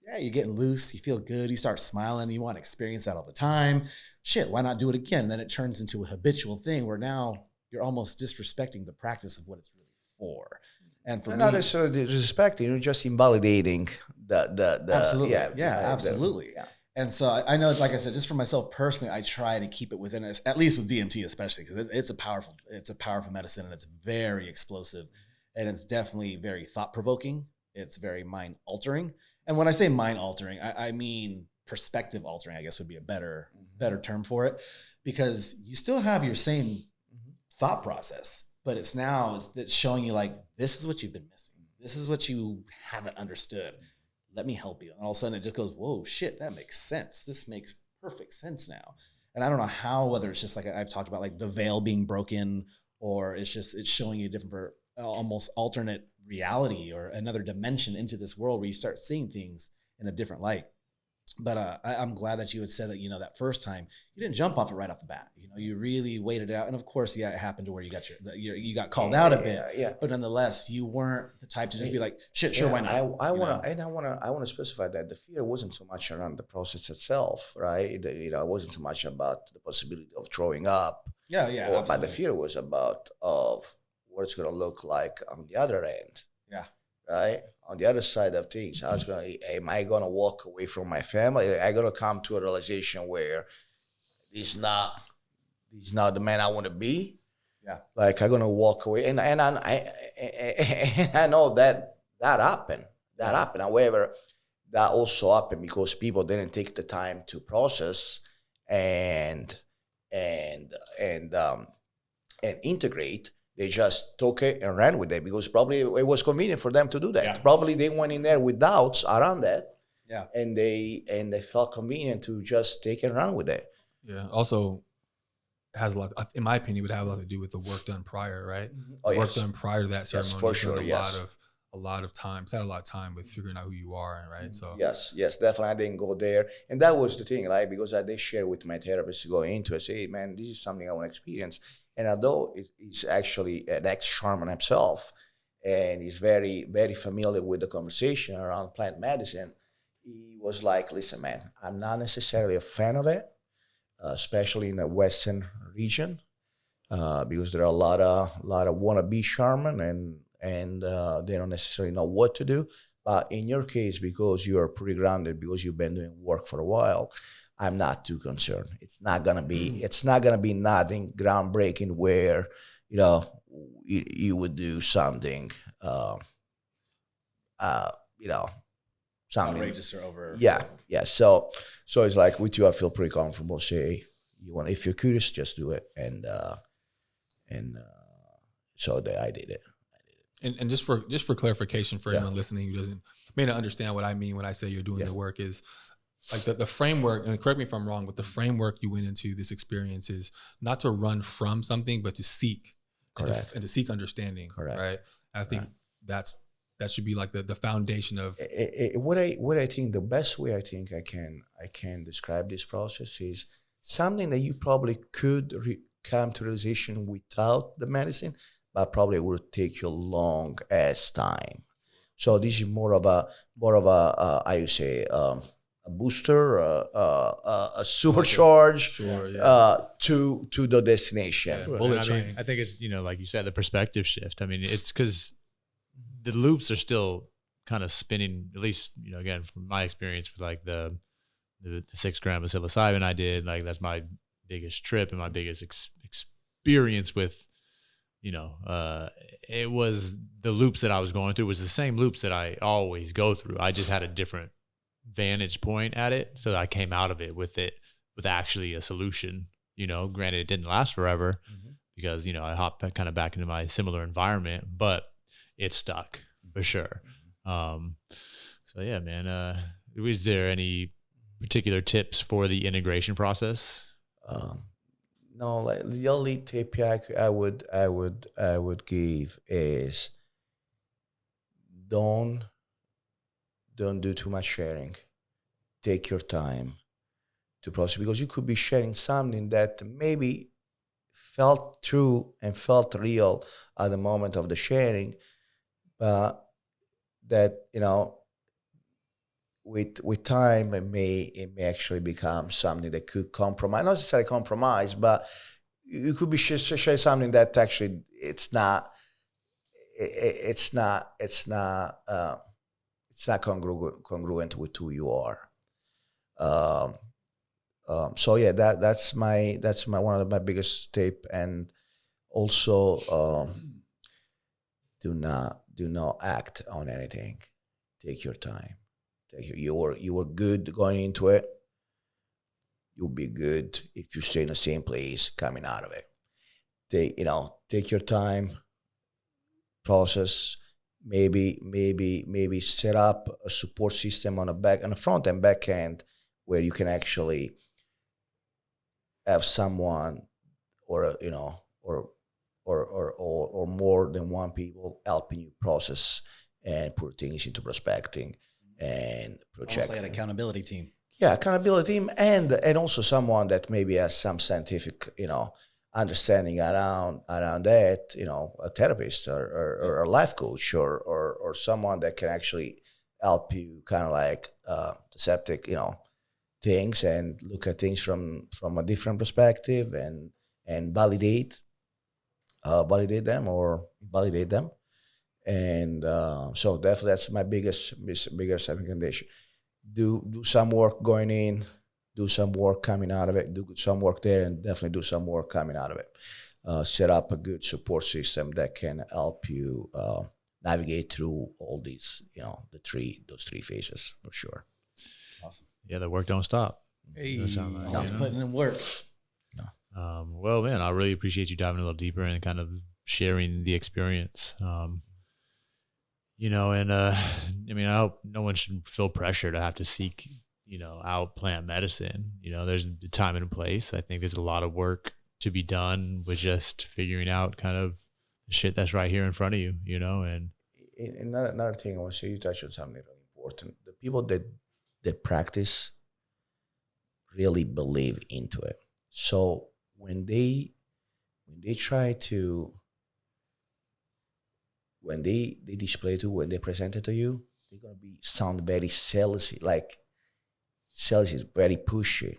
Yeah, you're getting loose. You feel good. You start smiling. You want to experience that all the time. Shit, why not do it again? And then it turns into a habitual thing where now you're almost disrespecting the practice of what it's really for. And for me, not necessarily disrespecting, you're just invalidating the absolutely, absolutely. And so I know, like I said, just for myself personally, I try to keep it within us, at least with DMT, especially because it's a powerful medicine, and it's very explosive, and it's definitely very thought provoking. It's very mind altering. And when I say mind altering, I mean perspective altering, I guess would be a better term for it, because you still have your same thought process, but it's showing you like, this is what you've been missing. This is what you haven't understood. Let me help you. And all of a sudden it just goes, whoa, shit, that makes sense. This makes perfect sense now. And I don't know how, whether it's just like I've talked about, like the veil being broken, or it's showing you a different, almost alternate reality or another dimension into this world where you start seeing things in a different light. But I'm glad that you had said that, you know, that first time you didn't jump off it right off the bat. You know, you really waited it out. And of course, it happened to where you got called out a bit. Yeah. But nonetheless, you weren't the type to just be like, shit, sure, why not? I want to specify that the fear wasn't so much around the process itself, right? You know, it wasn't so much about the possibility of throwing up. Yeah. But the fear was about of what it's going to look like on the other end. Yeah. Right? On the other side of things, am I going to walk away from my family? Am I going to come to a realization where he's not the man I want to be? Yeah. Like I'm going to walk away. And I know that happened. That happened. However, that also happened because people didn't take the time to process and integrate. They just took it and ran with it because probably it was convenient for them to do that. Yeah. Probably they went in there with doubts around that. Yeah. And they felt convenient to just take and run with it. Yeah. Also has a lot, in my opinion, would have a lot to do with the work done prior, right? Oh, work done prior to that ceremony. Yes, for sure. A lot of a lot of time with figuring out who you are, right? So yes, definitely. I didn't go there, and that was the thing, right? Because I did share with my therapist to go into it. Say, hey, man, this is something I want to experience. And although he's actually an ex-shaman himself, and he's very, very familiar with the conversation around plant medicine, he was like, listen, man, I'm not necessarily a fan of it, especially in the Western region, because there are a lot of wannabe shaman, and they don't necessarily know what to do. But in your case, because you are pretty grounded, because you've been doing work for a while, I'm not too concerned. It's not gonna be nothing groundbreaking where you would do something, something outrageous or over. Yeah. So it's like with you, I feel pretty comfortable. Say if you're curious, just do it, and so I did it. And just for clarification for anyone listening who may not understand what I mean when I say you're doing the work, is like the framework, and correct me if I'm wrong, but the framework you went into this experience is not to run from something, but to seek and to seek understanding. Correct. Right. And I think that should be like the foundation of what I think. The best way I think I can describe this process is something that you probably could come to realization without the medicine, but probably would take you a long ass time. So this is more of a I would say a booster, a supercharge to the destination. Yeah, bullet train. I think it's like you said, the perspective shift. I mean, it's because the loops are still kind of spinning. At least again from my experience with like the 6 grams of psilocybin I did. Like that's my biggest trip and my biggest experience with. It was the loops that I was going through was the same loops that I always go through. I just had a different vantage point at it. So I came out of it with actually a solution, granted it didn't last forever because, I hopped kind of back into my similar environment, but it stuck for sure. So yeah, man, was there any particular tips for the integration process? No, like the only tip I would give is don't do too much sharing. Take your time to process, because you could be sharing something that maybe felt true and felt real at the moment of the sharing, but that with time it may actually become something that could compromise, not necessarily compromise, but you could be sharing something that actually it's not congruent with who you are. So yeah, that's my one of my biggest tip. And also do not act on anything. Take your time. You were good going into it. You'll be good if you stay in the same place coming out of it. Take your time, process, maybe set up a support system on the front and back end where you can actually have someone or more than one people helping you process and put things into perspective and project. Almost like an accountability team. Yeah, accountability team, and also someone that maybe has some scientific, understanding around that, a therapist or a life coach or someone that can actually help you kind of like septic, things and look at things from a different perspective and validate them. And so definitely that's my biggest recommendation. Do some work going in, do some work coming out of it, do some work there, and definitely do some work coming out of it. Set up a good support system that can help you navigate through all these, those three phases for sure. Awesome. Yeah, the work don't stop. Hey, I was putting in work. Well, man, I really appreciate you diving a little deeper and kind of sharing the experience. And I hope no one should feel pressure to have to seek, out plant medicine. There's a time and a place. I think there's a lot of work to be done with just figuring out kind of the shit that's right here in front of you, and another thing I want to say, you touched on something really important. The people that practice really believe into it. So when they try to, when they display to, when they present it to you, they're gonna sound very salesy. Like sales is very pushy.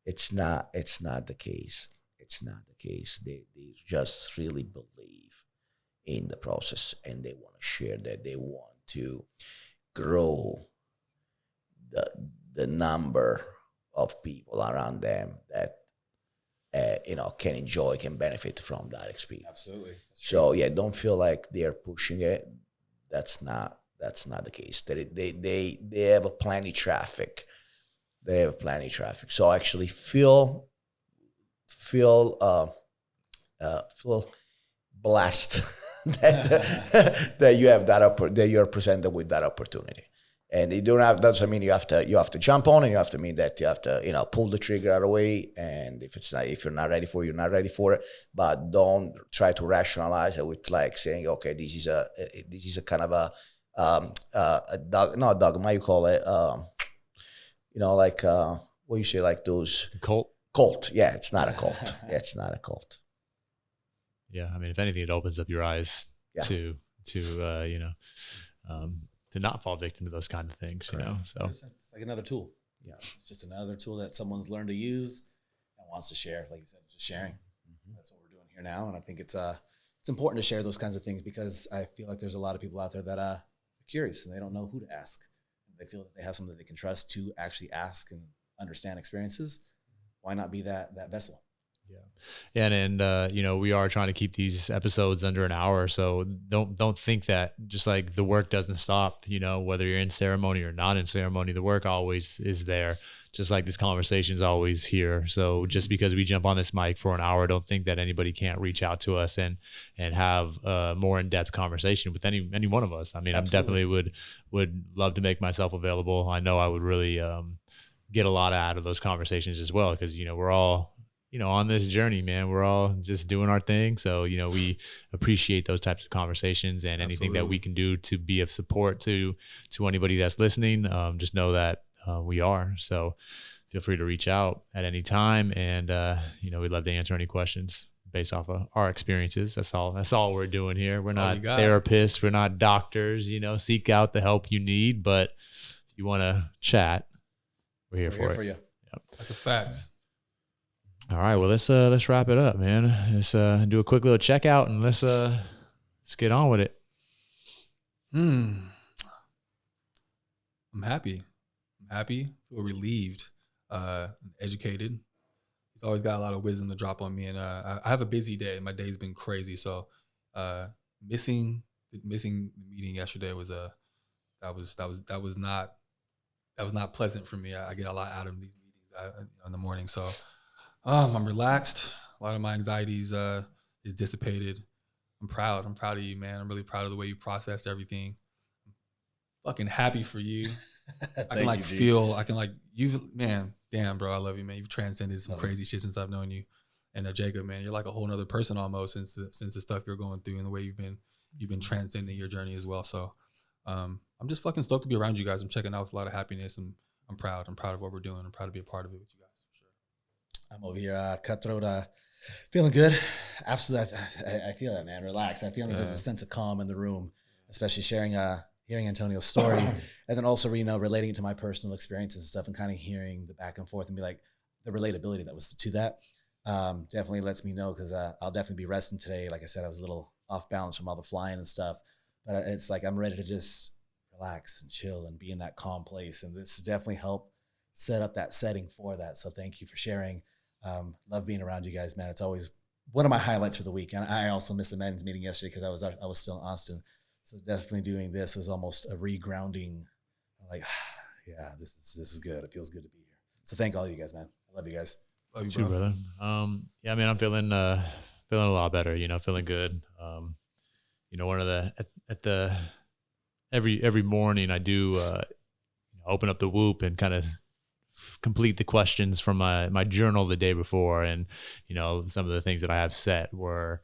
It's not the case. It's not the case. They just really believe in the process, and they want to share that. They want to grow the number of people around them that can enjoy, can benefit from that experience. Absolutely. So yeah, don't feel like they're pushing it. That's not the case. They have a plenty traffic. They have plenty traffic. So actually feel blessed that you have that you're presented with that opportunity. And you don't have, doesn't mean you have to jump on it. You have to mean that you have to, pull the trigger right away. And if you're not ready for it, you're not ready for it. But don't try to rationalize it with like saying, okay, this is a kind of a dog, not a dogma, you call it, like what you say, like those cult. Yeah, it's not a cult. Yeah, it's not a cult. Yeah, I mean, if anything, it opens up your eyes to not fall victim to those kind of things, So it's like another tool. Yeah, it's just another tool that someone's learned to use and wants to share. Like you said, just sharing. Mm-hmm. That's what we're doing here now, and I think it's important to share those kinds of things because I feel like there's a lot of people out there that are curious and they don't know who to ask. They feel that they have someone that they can trust to actually ask and understand experiences. Why not be that vessel? Yeah. And we are trying to keep these episodes under an hour. So don't think that just like the work doesn't stop, whether you're in ceremony or not in ceremony, the work always is there. Just like this conversation is always here. So just because we jump on this mic for an hour, don't think that anybody can't reach out to us and have a more in-depth conversation with any one of us. I mean, Absolutely. I definitely would love to make myself available. I know I would really get a lot out of those conversations as well. Cause we're all, on this journey, man, we're all just doing our thing. So, we appreciate those types of conversations and anything Absolutely. That we can do to be of support to anybody that's listening. Just know that we are. So feel free to reach out at any time. And, we'd love to answer any questions based off of our experiences. That's all we're doing here. We're not therapists. We're not doctors, seek out the help you need. But if you want to chat, we're here for you. Yep. That's a fact. All right, well let's wrap it up, man. Let's do a quick little checkout and let's get on with it. I'm happy. Feel relieved, educated. He's always got a lot of wisdom to drop on me, and I have a busy day. My day's been crazy, so missing the meeting yesterday was not pleasant for me. I get a lot out of these meetings in the morning, so. I'm relaxed. A lot of my anxieties is dissipated. I'm proud. I'm proud of you, man. I'm really proud of the way you processed everything. I'm fucking happy for you. I can damn, bro, I love you, man. You've transcended some crazy shit since I've known you. And Jacob, man, you're like a whole nother person almost since the stuff you're going through and the way you've been transcending your journey as well. So I'm just fucking stoked to be around you guys. I'm checking out with a lot of happiness, and I'm proud. I'm proud of what we're doing. I'm proud to be a part of it with you guys. I'm over here, Cutthroat, feeling good. Absolutely, I feel that, man. Relax. I feel like there's a sense of calm in the room, especially hearing Antonio's story, and then also relating it to my personal experiences and stuff, and kind of hearing the back and forth and be like the relatability that was to that. Definitely lets me know because I'll definitely be resting today. Like I said, I was a little off balance from all the flying and stuff, but it's like I'm ready to just relax and chill and be in that calm place, and this definitely helped set up that setting for that. So thank you for sharing. Love being around you guys, man. It's always one of my highlights for the week. And I also missed the men's meeting yesterday because I was still in Austin. So definitely doing this was almost a regrounding. Like, yeah, this is good. It feels good to be here. So thank all you guys, man. I love you guys. Love you, too, brother. Yeah, man, I'm feeling a lot better. Feeling good. One of every morning I do open up the Whoop and kind of complete the questions from my journal the day before, and some of the things that I have set were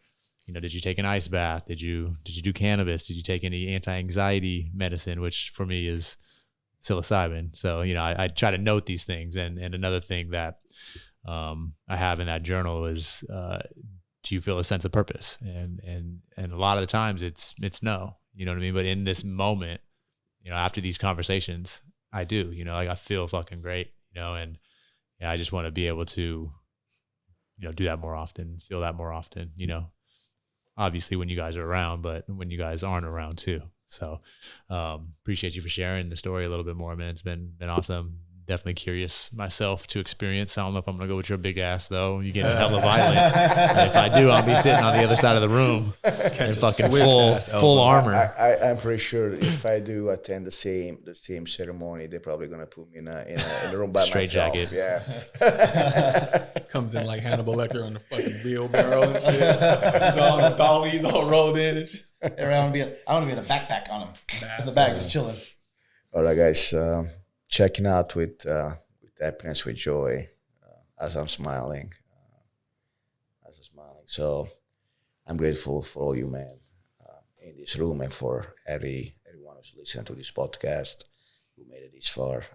did you take an ice bath? Did you do cannabis? Did you take any anti-anxiety medicine, which for me is psilocybin? So, I try to note these things. And another thing that I have in that journal is, do you feel a sense of purpose? And a lot of the times it's no, you know what I mean? But in this moment, after these conversations, I do, I feel fucking great, and I just want to be able to, do that more often, feel that more often, obviously when you guys are around, but when you guys aren't around too. So appreciate you for sharing the story a little bit more, man. It's been awesome. Definitely curious myself to experience. I don't know if I'm gonna go with your big ass though. You get hella violent. And if I do, I'll be sitting on the other side of the room in fucking full armor. I'm pretty sure if I do attend the same ceremony, they're probably gonna put me in a room by straight myself. Jacket. Yeah. Comes in like Hannibal Lecter on the fucking wheelbarrow and shit. He's all in the dollies, all rolled in and shit. I want to be in a backpack on him. In the bag, just chilling. All right, guys. Checking out with happiness, with joy, as I'm smiling. So I'm grateful for all you men in this room and for everyone who's listening to this podcast who made it this far.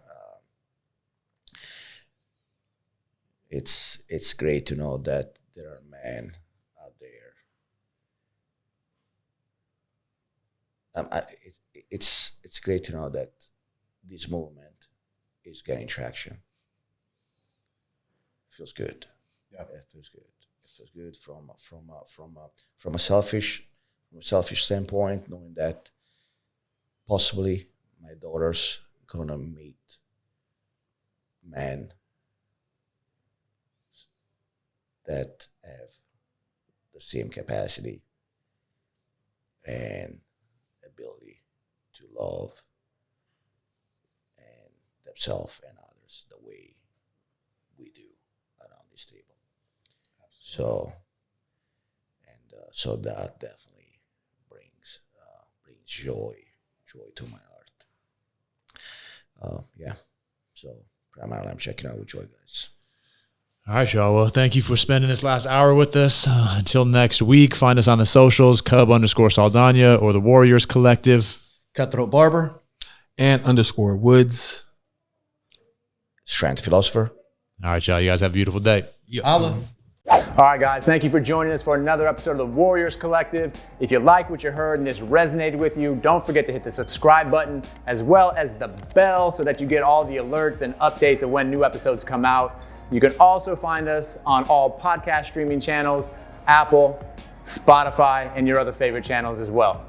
It's great to know that there are men out there. It's great to know that this movement is getting traction. Feels good. Yeah, it feels good. It feels good from a selfish standpoint, knowing that possibly my daughter's gonna meet men that have the same capacity and ability to love themselves and others the way we do around this table. Absolutely. So that definitely brings joy to my heart. So primarily I'm checking out with joy, guys. All right, y'all. Well, thank you for spending this last hour with us. Until next week, find us on the socials, Cub_Saldana or the Warriors Collective. Cutthroat Barber. And _Woods. Strength Philosopher. All right, y'all. You guys have a beautiful day. Holla. All right, guys, thank you for joining us for another episode of the Warriors Collective. If you like what you heard and this resonated with you, don't forget to hit the subscribe button as well as the bell so that you get all the alerts and updates of when new episodes come out. You can also find us on all podcast streaming channels, Apple, Spotify, and your other favorite channels as well.